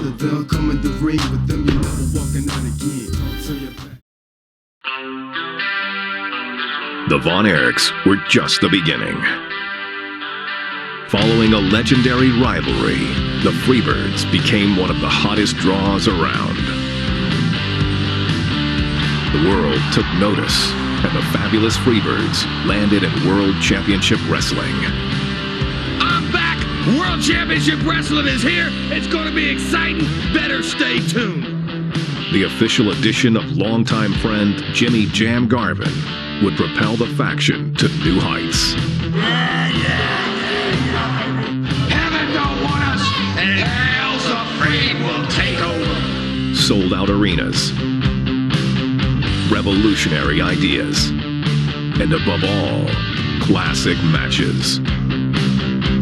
brother, they'll come in the ring with them, you're never walking out again. Don't turn your back. The Von Erichs were just the beginning. Following a legendary rivalry, the Freebirds became one of the hottest draws around. The world took notice, and the fabulous Freebirds landed in World Championship Wrestling. I'm back! World Championship Wrestling is here! It's gonna be exciting! Better stay tuned! The official addition of longtime friend Jimmy Jam Garvin would propel the faction to new heights. Heaven don't want us, and hell's afraid we'll take over. Sold out arenas, revolutionary ideas, and above all, classic matches.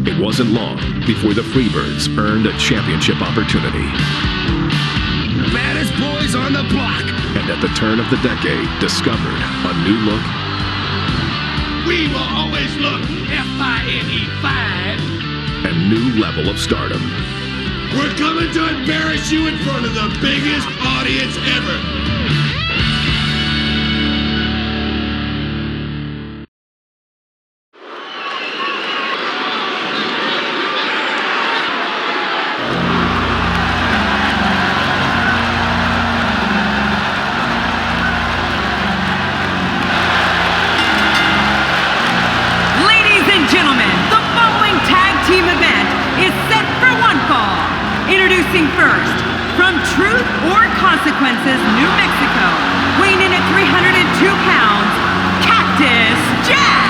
It wasn't long before the Freebirds earned a championship opportunity. Maddest boys on the block. And at the turn of the decade, discovered a new look. We will always look F-I-N-E fine. And new level of stardom. We're coming to embarrass you in front of the biggest audience ever. Introducing first, from Truth or Consequences, New Mexico, weighing in at 302 pounds, Cactus Jack.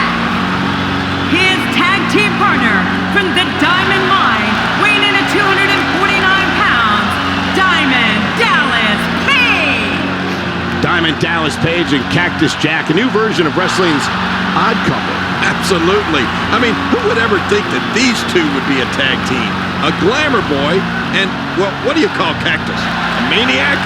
His tag team partner from the Diamond Line, weighing in at 249 pounds, Diamond Dallas Page. Diamond Dallas Page and Cactus Jack, a new version of wrestling's Odd Couple. Absolutely. I mean, who would ever think that these two would be a tag team? A glamour boy and, well, what do you call Cactus? A maniac?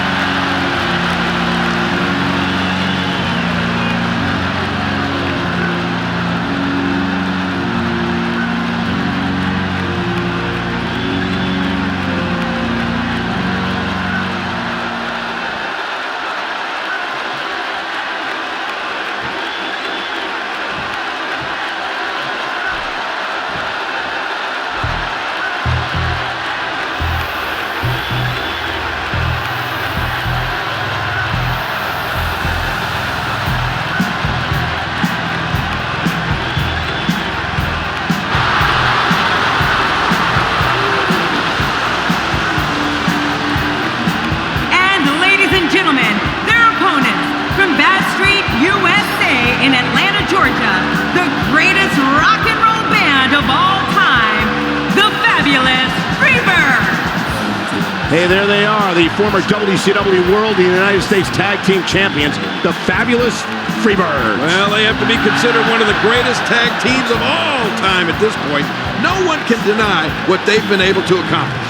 In Atlanta, Georgia, the greatest rock and roll band of all time, the fabulous Freebirds. Hey, there they are, the former WCW World and United States Tag Team Champions, the fabulous Freebirds. Well, they have to be considered one of the greatest tag teams of all time at this point. No one can deny what they've been able to accomplish.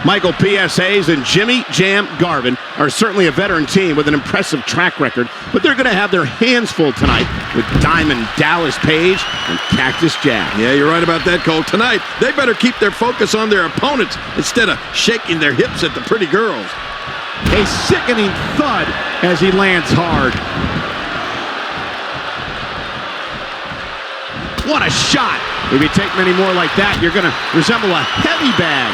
Michael P.S. and Jimmy Jam Garvin are certainly a veteran team with an impressive track record, but they're going to have their hands full tonight with Diamond Dallas Page and Cactus Jack. Yeah, you're right about that, Cole. Tonight, they better keep their focus on their opponents instead of shaking their hips at the pretty girls. A sickening thud as he lands hard. What a shot! If you take many more like that, you're going to resemble a heavy bag.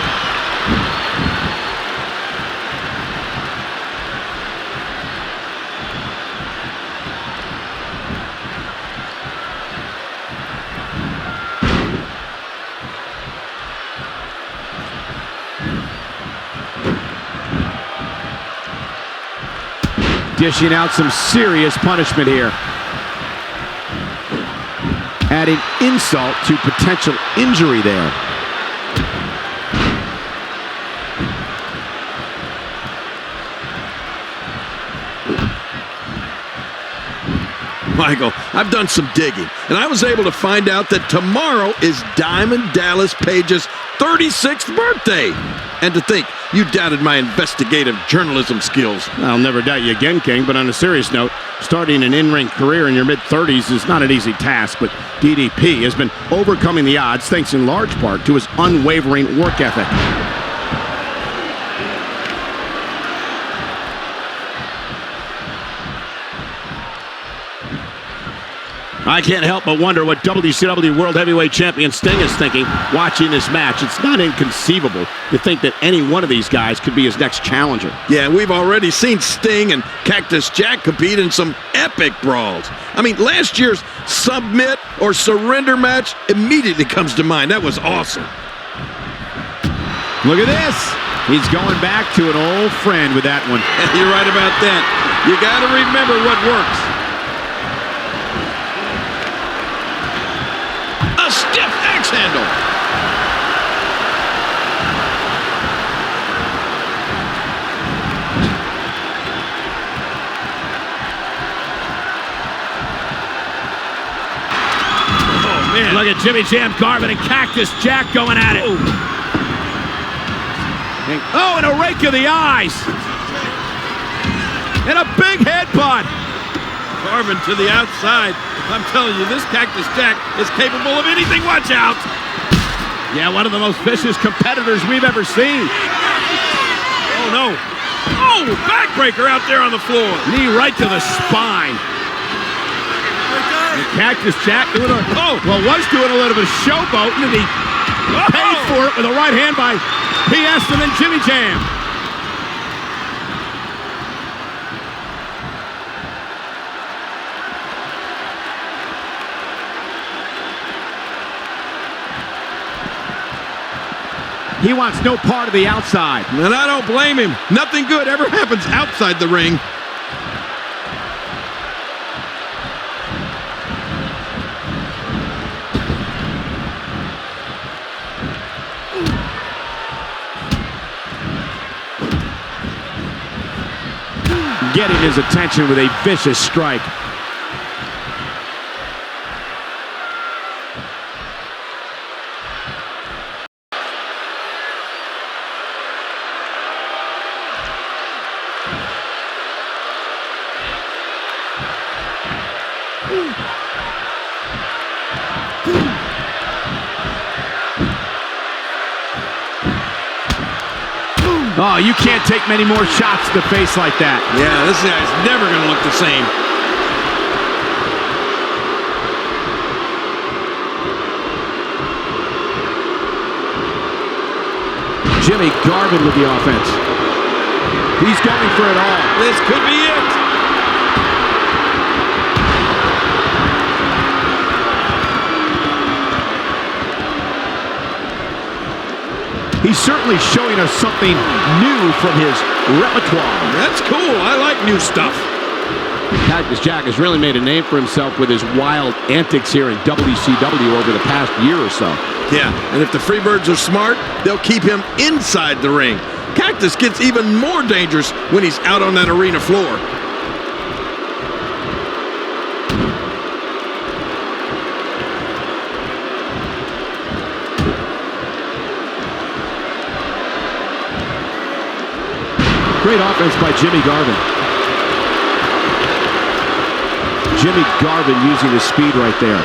Dishing out some serious punishment here. Adding insult to potential injury there. Michael, I've done some digging, and I was able to find out that tomorrow is Diamond Dallas Page's 36th birthday. And to think, you doubted my investigative journalism skills. I'll never doubt you again, King, but on a serious note, starting an in-ring career in your mid-30s is not an easy task, but DDP has been overcoming the odds thanks in large part to his unwavering work ethic. I can't help but wonder what WCW World Heavyweight Champion Sting is thinking watching this match. It's not inconceivable to think that any one of these guys could be his next challenger. Yeah, we've already seen Sting and Cactus Jack compete in some epic brawls. I mean, last year's submit or surrender match immediately comes to mind. That was awesome. Look at this. He's going back to an old friend with that one. You're right about that. You got to remember what works. A stiff axe handle. Oh, man. Look at Jimmy Jam Garvin and Cactus Jack going at it. Oh, and a rake of the eyes. And a big headbutt. Garvin to the outside. I'm telling you, this Cactus Jack is capable of anything. Watch out. Yeah, one of the most vicious competitors we've ever seen. Oh, no. Oh, backbreaker out there on the floor. Knee right to the spine. And Cactus Jack was doing a little bit of showboating, and he paid for it with a right hand by PS and then Jimmy Jam. He wants no part of the outside. And I don't blame him. Nothing good ever happens outside the ring. Getting his attention with a vicious strike. Oh, you can't take many more shots to the face like that. Yeah, this guy's never going to look the same. Jimmy Garvin with the offense. He's going for it all. This could be it. He's certainly showing us something new from his repertoire. That's cool. I like new stuff. Cactus Jack has really made a name for himself with his wild antics here in WCW over the past year or so. Yeah, and if the Freebirds are smart, they'll keep him inside the ring. Cactus gets even more dangerous when he's out on that arena floor. Great offense by Jimmy Garvin. Jimmy Garvin using his speed right there.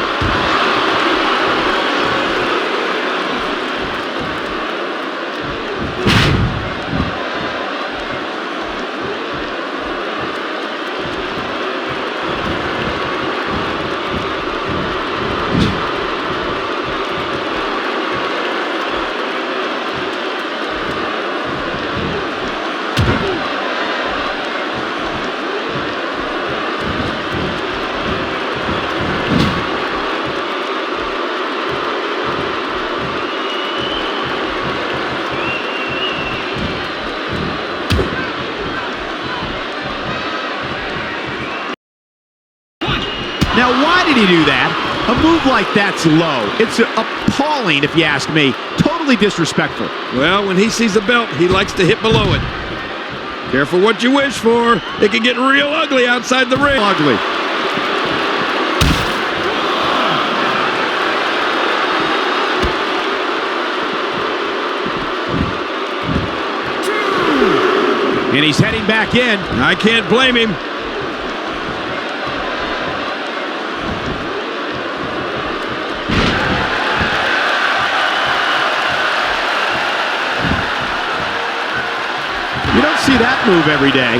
you do that? A move like that's low. It's appalling, if you ask me. Totally disrespectful. Well, when he sees a belt, he likes to hit below it. Careful what you wish for. It can get real ugly outside the ring. Ugly. And he's heading back in. I can't blame him. You don't see that move every day.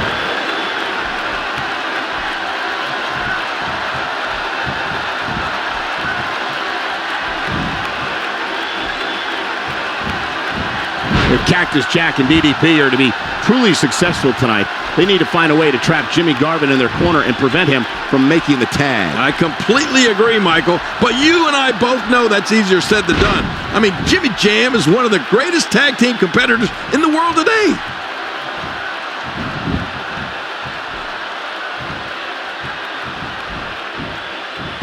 If Cactus Jack and DDP are to be truly successful tonight, they need to find a way to trap Jimmy Garvin in their corner and prevent him from making the tag. I completely agree, Michael, but you and I both know that's easier said than done. I mean, Jimmy Jam is one of the greatest tag team competitors in the world today.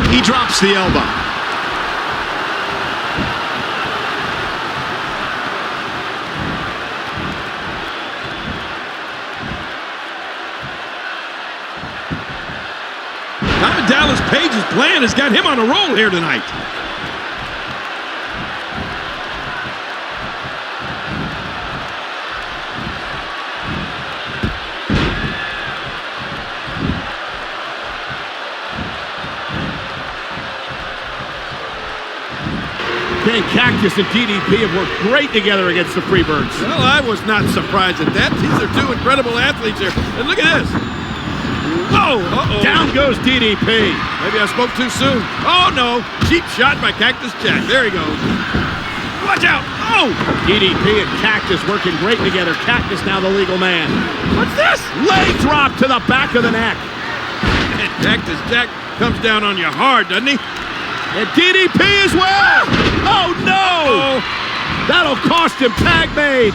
He drops the elbow. Dallas Page's plan has got him on a roll here tonight. Cactus and DDP have worked great together against the Freebirds. Well, I was not surprised at that. These are two incredible athletes here. And look at this. Oh, uh-oh. Down goes DDP. Maybe I spoke too soon. Oh, no. Cheap shot by Cactus Jack. There he goes. Watch out. Oh! DDP and Cactus working great together. Cactus now the legal man. What's this? Leg drop to the back of the neck. And Cactus Jack comes down on you hard, doesn't he? And DDP as well. Oh, no. That'll cost him tag made.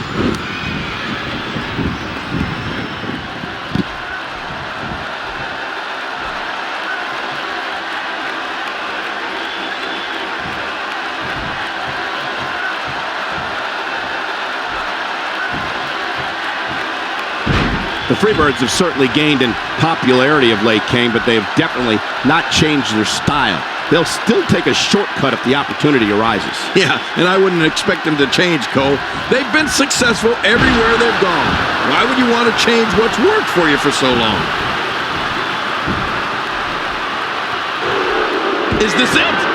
The Freebirds have certainly gained in popularity of late, Kane, but they have definitely not changed their style. They'll still take a shortcut if the opportunity arises. Yeah, and I wouldn't expect them to change, Cole. They've been successful everywhere they've gone. Why would you want to change what's worked for you for so long? Is this it?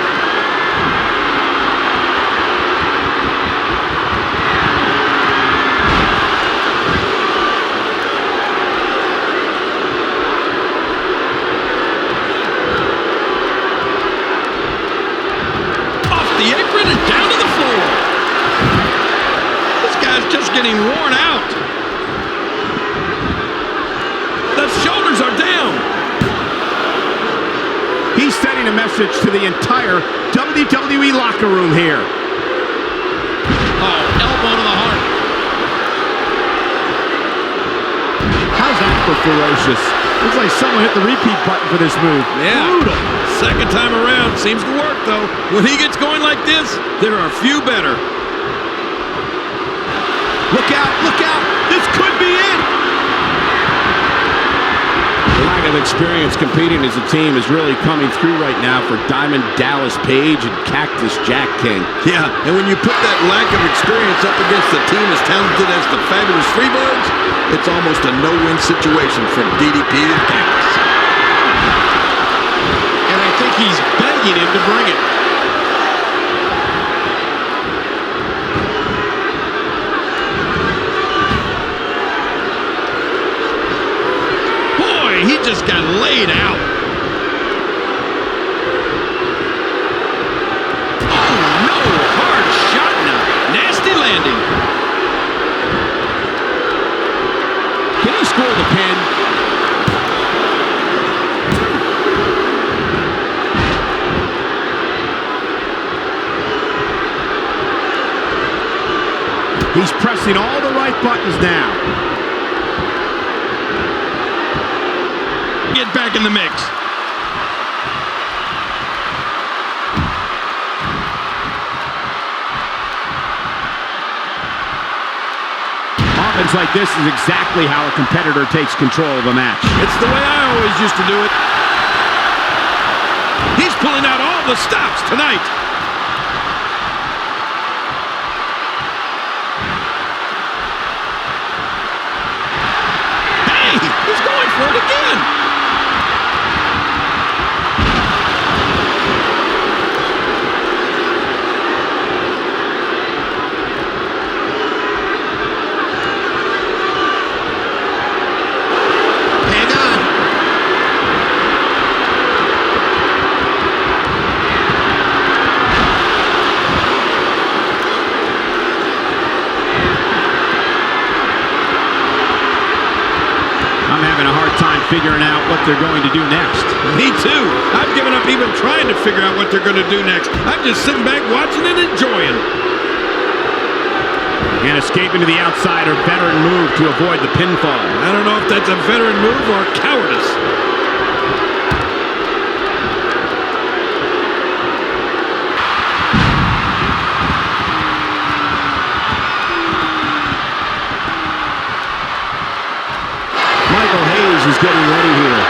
The apron is down to the floor. This guy's just getting worn out. The shoulders are down. He's sending a message to the entire WWE locker room here. Oh, elbow to the heart. How's that for ferocious? Looks like someone hit the repeat button for this move. Yeah. Brutal. Second time around. Seems to work, though. When he gets going like this, there are few better. Look out, look out. This could be it. The lack of experience competing as a team is really coming through right now for Diamond Dallas Page and Cactus Jack King. Yeah, and when you put that lack of experience up against a team as talented as the fabulous Freebirds, it's almost a no-win situation for DDP and Cactus. And I think he's begging him to bring it. Boy, he just got laid out. Oh, no, hard shot now. Nasty landing. Can he score the pin? He's pressing all the right buttons now. Get back in the mix. happens like this is exactly how a competitor takes control of a match. It's the way I always used to do it. He's pulling out all the stops tonight. Hey, he's going for it again. Figuring out what they're going to do next. Me too. I've given up even trying to figure out what they're going to do next. I'm just sitting back watching and enjoying. And escaping to the outside, a veteran move to avoid the pinfall. I don't know if that's a veteran move or cowardice. Is getting ready here.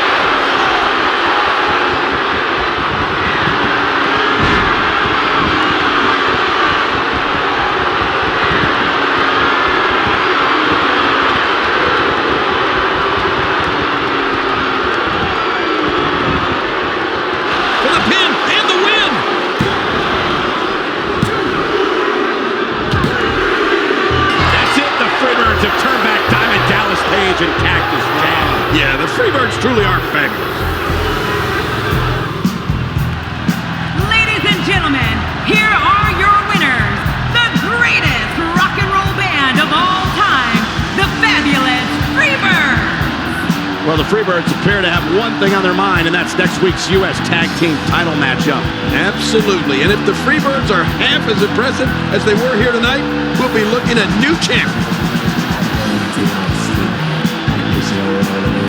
For the pin and the win. That's it. The Freebirds have turned back Diamond Dallas Page and Cactus Jack. Yeah, the Freebirds truly are fabulous. Ladies and gentlemen, here are your winners. The greatest rock and roll band of all time, the fabulous Freebirds. Well, the Freebirds appear to have one thing on their mind, and that's next week's U.S. Tag Team title matchup. Absolutely. And if the Freebirds are half as impressive as they were here tonight, we'll be looking at new champions.